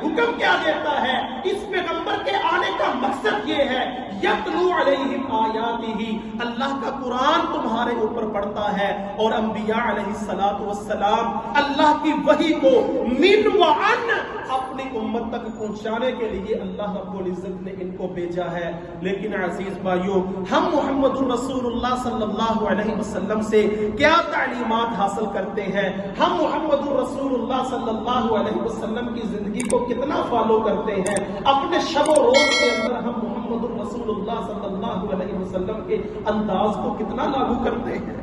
حکم کیا دیتا ہے؟ اس پیغمبر کے آنے کا مقصد یہ ہے یتلو علیہم آیاتہ، اللہ کا قرآن تمہارے اوپر پڑھتا ہے اور انبیاء علیہ الصلوۃ والسلام اللہ کی وحی کو من وعن اپنی امت تک پہنچانے کے لیے اللہ رب العزت نے ان کو بھیجا ہے۔ لیکن عزیز بھائیو، ہم محمد رسول اللہ صلی اللہ علیہ وسلم سے کیا تعلیمات حاصل کرتے ہیں؟ ہم محمد رسول اللہ صلی اللہ علیہ وسلم کی زندگی کو کتنا فالو کرتے ہیں؟ اپنے شب و روز کے اندر ہم محمد رسول اللہ صلی اللہ علیہ وسلم کے انداز کو کتنا لاگو کرتے ہیں؟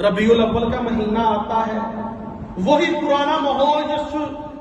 ربیع الاول کا مہینہ آتا ہے، وہی پرانا ماحول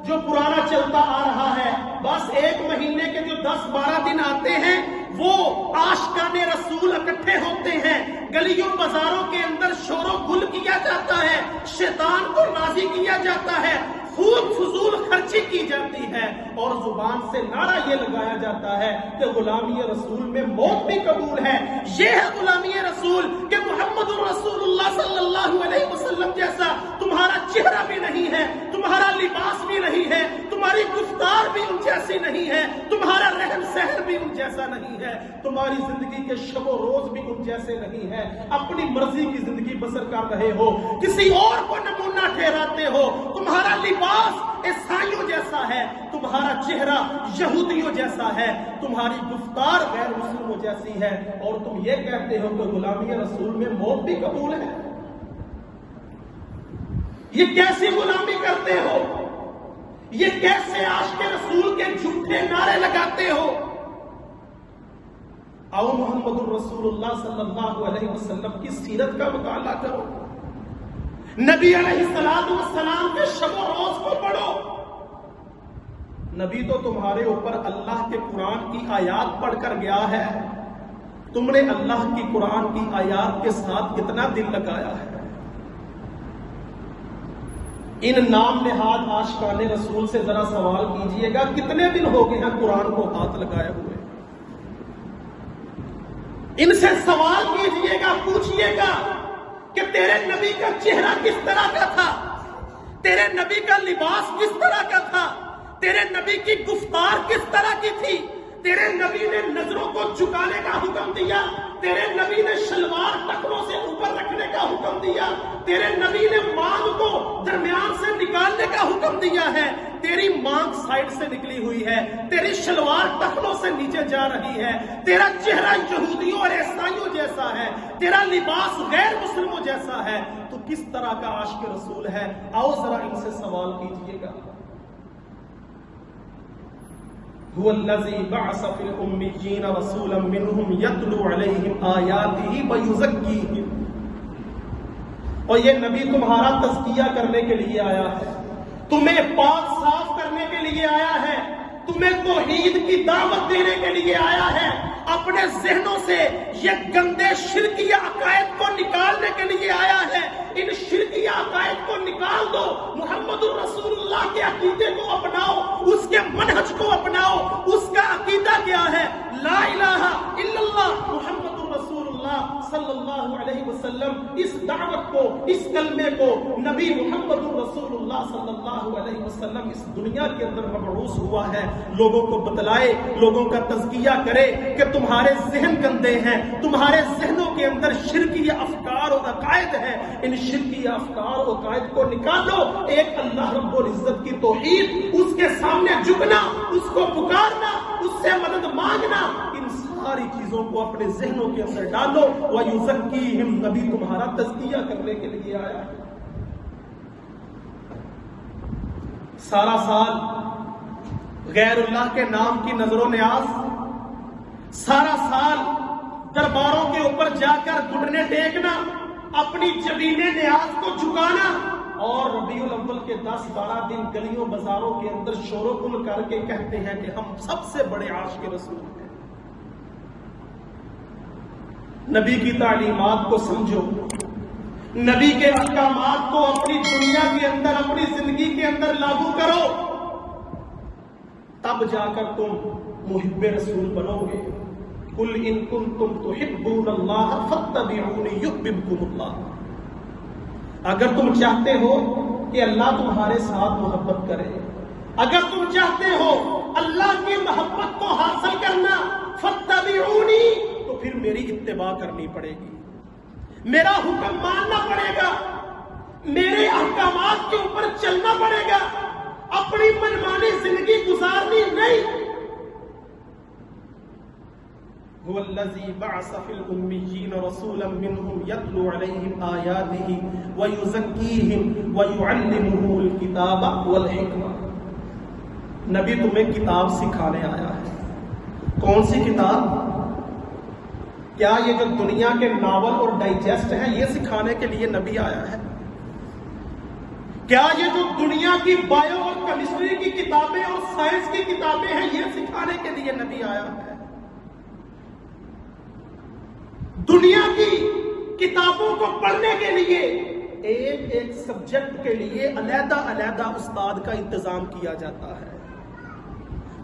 جو پرانا چلتا آ رہا ہے، بس ایک مہینے کے جو 10-12 دن آتے ہیں وہ عاشقان رسول اکٹھے ہوتے ہیں، گلیوں بازاروں کے اندر شور و گل کیا جاتا ہے، شیطان کو راضی کیا جاتا ہے، خوب فضول خرچی کی جاتی ہے اور زبان سے نعرہ یہ لگایا جاتا ہے کہ غلامی رسول میں موت بھی قبول ہے۔ یہ ہے غلامی رسول کہ محمد رسول اللہ صلی اللہ علیہ وسلم جیسا تمہارا چہرہ بھی نہیں ہے، تمہارا لباس بھی نہیں ہے، تمہاری گفتار بھی ان جیسی نہیں ہے، تمہارا رہن سہن بھی ان جیسا نہیں ہے، تمہاری زندگی کے شب و روز بھی ان جیسے نہیں ہے، اپنی مرضی کی زندگی بسر کر رہے ہو، کسی اور کو نمونہ ٹھہراتے ہو، تمہارا لباس عیسائیوں جیسا ہے، تمہارا چہرہ یہودیوں جیسا ہے، تمہاری گفتار غیر مسلموں جیسی ہے، اور تم یہ کہتے ہو کہ غلامی رسول میں موت بھی قبول ہے۔ یہ کیسی غلامی کرتے ہو؟ یہ کیسے عاشق رسول کے جھوٹے نعرے لگاتے ہو؟ آؤ محمد الرسول اللہ صلی اللہ علیہ وسلم کی سیرت کا مطالعہ کرو، نبی علیہ السلام کے شب و روز کو پڑھو۔ نبی تو تمہارے اوپر اللہ کے قرآن کی آیات پڑھ کر گیا ہے، تم نے اللہ کی قرآن کی آیات کے ساتھ کتنا دل لگایا ہے؟ ان نام نہاد عاشقان رسول سے ذرا سوال کیجئے گا، کتنے دن ہو گئے ہیں قرآن کو ہاتھ لگائے ہوئے؟ ان سے سوال کیجئے گا، پوچھئے گا کہ تیرے نبی کا چہرہ کس طرح کا تھا، تیرے نبی کا لباس کس طرح کا تھا، تیرے نبی کی گفتار کس طرح کی تھی، تیرے نبی نے نظروں کو جھکانے کا حکم دیا، تیرے نبی نے شلوار ٹخنوں سے اوپر رکھنے کا حکم دیا، تیرے نبی نے مانگ کو درمیان سے نکالنے کا حکم دیا ہے، تیری مانگ سائڈ سے نکلی ہوئی ہے، تیری شلوار ٹخنوں سے نیچے جا رہی ہے، تیرا چہرہ یہودیوں اور عیسائیوں جیسا ہے، تیرا لباس غیر مسلموں جیسا ہے، تو کس طرح کا عاشق رسول ہے؟ آؤ ذرا ان سے سوال کیجئے گا۔ هو الذي بعث في الأميين رسولا منهم يتلو عليهم آياته ويزكيهم، اور یہ نبی تمہارا تزکیہ کرنے کے لیے آیا ہے، تمہیں پاک صاف کرنے کے لیے آیا ہے، تمہیں توحید کی دعوت دینے کے لیے آیا ہے، اپنے ذہنوں سے یہ گندے شرکیہ عقائد کو نکالنے کے لیے آیا ہے۔ ان شرکیہ عقائد کو نکال دو، محمد الرسول اللہ کے عقیدے کو اپناؤ، اس کے منہج کو اپناؤ۔ اس کا عقیدہ کیا ہے؟ لا الہ الا اللہ محمد الرسول اللہ صلی اللہ علیہ وسلم۔ اس دعوت کو، اس کلمے کو نبی محمد الرسول اللہ صلی اللہ علیہ وسلم اس دنیا کے اندر مبعوث ہوا ہے، لوگوں کو بتلائے، لوگوں کا تزکیہ کرے کہ تمہارے ذہن گندے ہیں، تمہارے ذہنوں کے اندر شرکیہ افکار اور عقائد ہیں، ان شرکیہ افکار اور عقائد کو نکالو۔ ایک اللہ رب العزت کی توحید، اس کے سامنے جھکنا، اس کو پکارنا، اس سے مدد مانگنا، ان ساری چیزوں کو اپنے ذہنوں کے اندر ڈالو۔ وَيُزَكِّيهِمْ، نبی تمہارا تزکیہ کرنے کے لیے آیا ہے۔ سارا سال غیر اللہ کے نام کی نظر و نیاز، سارا سال درباروں کے اوپر جا کر گھٹنے ٹیکنا، اپنی جبین نیاز کو جھکانا، اور ربیع الاول کے 10-12 دن گلیوں بازاروں کے اندر شور و گل کر کے کہتے ہیں کہ ہم سب سے بڑے عاشق رسول ہیں۔ نبی کی تعلیمات کو سمجھو، نبی کے احکامات کو اپنی دنیا کے اندر، اپنی زندگی کے اندر لاگو کرو، تب جا کر تم محب رسول بنو گے۔ قُلْ إِن كُنتُمْ تُحِبُّونَ اللَّهَ فَاتَّبِعُونِي يُحْبِبْكُمُ اللَّهُ۔ اگر تم چاہتے ہو کہ اللہ تمہارے ساتھ محبت کرے. اگر تم چاہتے ہو اللہ کی محبت کو حاصل کرنا فاتبعونی، تو پھر میری اتباع کرنی پڑے گی، میرا حکم ماننا پڑے گا، میرے احکامات کے اوپر چلنا پڑے گا، اپنی منمانی زندگی گزارنی نہیں. هو الذي بعث في الأميين رسولا منهم يتلو عليهم آياته ويزكيهم ويعلمهم الكتاب والحكمة. نبی تمہیں کتاب سکھانے آیا ہے. کون سی کتاب؟ کیا یہ جو دنیا کے ناول اور ڈائجسٹ ہیں یہ سکھانے کے لیے نبی آیا ہے؟ کیا یہ جو دنیا کی بایو اور کیمسٹری کی کتابیں اور سائنس کی کتابیں ہیں یہ سکھانے کے لیے نبی آیا ہے؟ دنیا کی کتابوں کو پڑھنے کے لیے ایک ایک سبجیکٹ کے لیے علیحدہ علیحدہ استاد کا انتظام کیا جاتا ہے.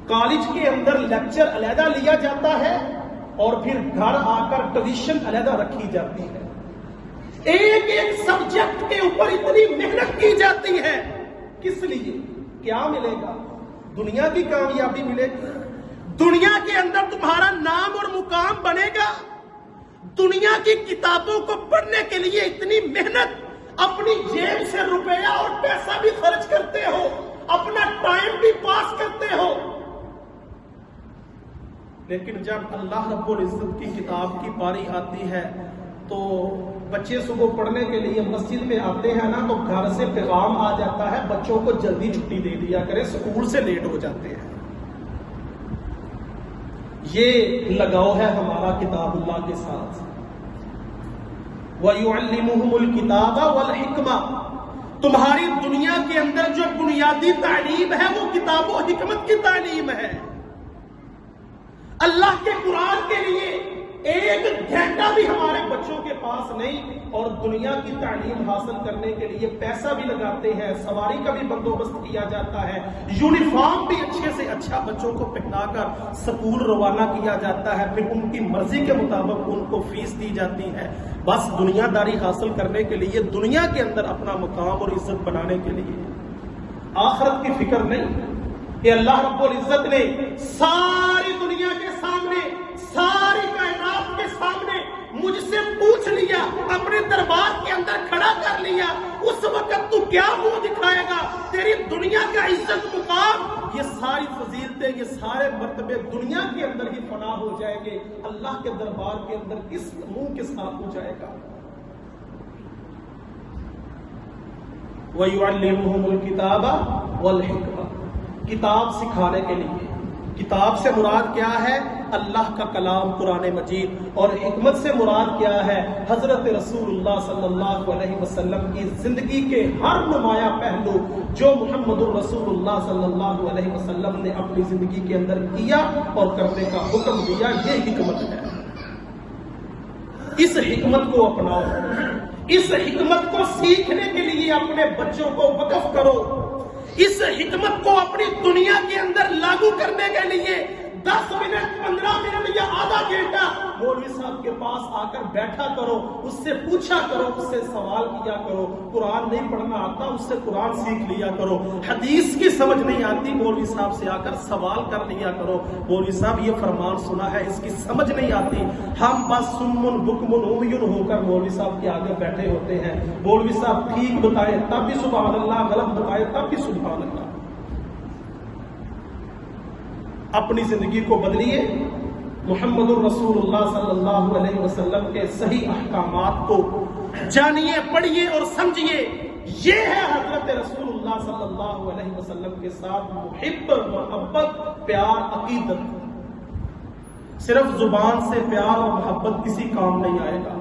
کالج کے اندر لیکچر علیحدہ لیا جاتا ہے اور پھر گھر آ کر ٹیوشن علیحدہ رکھی جاتی ہے. ایک ایک سبجیکٹ کے اوپر اتنی محنت کی جاتی ہے. کس لیے؟ کیا ملے گا؟ دنیا کی کامیابی ملے گی، دنیا کے اندر تمہارا نام اور مقام بنے گا. دنیا کی کتابوں کو پڑھنے کے لیے اتنی محنت، اپنی جیب سے روپیہ اور پیسہ بھی خرچ کرتے ہو، اپنا ٹائم بھی پاس کرتے ہو، لیکن جب اللہ رب العزت کی کتاب کی باری آتی ہے تو بچے صبح پڑھنے کے لیے مسجد میں آتے ہیں نا، تو گھر سے پیغام آ جاتا ہے بچوں کو جلدی چھٹی دے دیا کرے، اسکول سے لیٹ ہو جاتے ہیں. یہ لگاؤ ہے ہمارا کتاب اللہ کے ساتھ. وَيُعَلِّمُهُمُ الْكِتَابَ وَالْحِكْمَةَ. تمہاری دنیا کے اندر جو بنیادی تعلیم ہے وہ کتاب و حکمت کی تعلیم ہے. اللہ کے قرآن کے لیے ایک گھنٹہ بھی ہمارے بچوں کے پاس نہیں، اور دنیا کی تعلیم حاصل کرنے کے لیے پیسہ بھی لگاتے ہیں، سواری کا بھی بندوبست کیا جاتا ہے، یونیفارم بھی اچھے سے اچھا بچوں کو پہنا کر سکول روانہ کیا جاتا ہے، پھر ان کی مرضی کے مطابق ان کو فیس دی جاتی ہے، بس دنیا داری حاصل کرنے کے لیے، دنیا کے اندر اپنا مقام اور عزت بنانے کے لیے. آخرت کی فکر نہیں کہ اللہ رب العزت نے ساری دنیا کے سامنے، ساری کائنات کے سامنے مجھ سے پوچھ لیا، اپنے دربار کے اندر کھڑا کر لیا، اس وقت تو کیا منہ دکھائے گا؟ تیری دنیا کا عزت مقام، یہ ساری فضیلتیں، یہ سارے مرتبے دنیا کے اندر ہی فنا ہو جائیں گے، اللہ کے دربار کے اندر کس منہ کے ساتھ ہو جائے گا؟ وَيُعَلِّمُهُمُ الْكِتَابَ وَالْحِكْمَةَ. کتاب سکھانے کے لیے. کتاب سے مراد کیا ہے؟ اللہ کا کلام قرآن مجید. اور حکمت سے مراد کیا ہے؟ حضرت رسول اللہ صلی اللہ علیہ وسلم کی زندگی کے ہر نمایاں پہلو جو محمد الرسول اللہ صلی اللہ علیہ وسلم نے اپنی زندگی کے اندر کیا اور کرنے کا حکم دیا، یہ حکمت ہے. اس حکمت کو اپناؤ، اس حکمت کو سیکھنے کے لیے اپنے بچوں کو وقف کرو، اس حکمت کو اپنی دنیا کے اندر لاگو کرنے کے لیے 10 منٹ 15 منٹ یا آدھا گھنٹہ مولوی صاحب کے پاس آ کر بیٹھا کرو، اس سے پوچھا کرو، اس سے سوال کیا کرو. قرآن نہیں پڑھنا آتا، اس سے قرآن سیکھ لیا کرو. حدیث کی سمجھ نہیں آتی، مولوی صاحب سے آ کر سوال کر لیا کرو. مولوی صاحب یہ فرمان سنا ہے، اس کی سمجھ نہیں آتی. ہم بس سمن بکمن عمیٌ ہو کر مولوی صاحب کے آگے بیٹھے ہوتے ہیں. مولوی صاحب ٹھیک بتائے تب بھی سبحان اللہ، غلط بتائے تب بھی سبحان اللہ. اپنی زندگی کو بدلیے، محمد الرسول اللہ صلی اللہ علیہ وسلم کے صحیح احکامات کو جانیے، پڑھیے اور سمجھیے. یہ ہے حضرت رسول اللہ صلی اللہ علیہ وسلم کے ساتھ محبت، پیار، عقیدت. صرف زبان سے پیار اور محبت کسی کام نہیں آئے گا.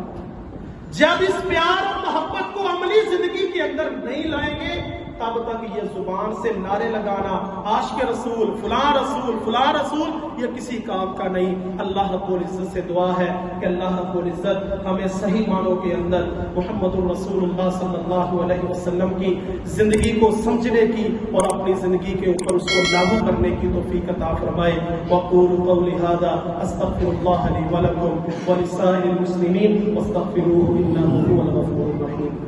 جب اس پیار اور محبت کو عملی زندگی کے اندر نہیں لائیں گے تب تک یہ زبان سے نعرے لگانا، عاشق رسول، فلاں رسول، فلاں رسول، یہ کسی کام کا نہیں. اللہ رب العزت سے دعا ہے کہ اللہ رب العزت ہمیں صحیح معنوں کے اندر محمد الرسول اللہ صلی اللہ علیہ وسلم کی زندگی کو سمجھنے کی اور اپنی زندگی کے اوپر اس کو لاگو کرنے کی توفیق عطا فرمائے. وَقُولُوا قَوْلِي هَٰذَا أَسْتَغْفِرُ اللَّهَ لِي وَلَكُمْ وَلِسَائِرِ الْمُسْلِمِينَ وَاسْتَغْفِرُوهُ إِنَّهُ هُوَ الْغَفُورُ الرَّحِيمُ.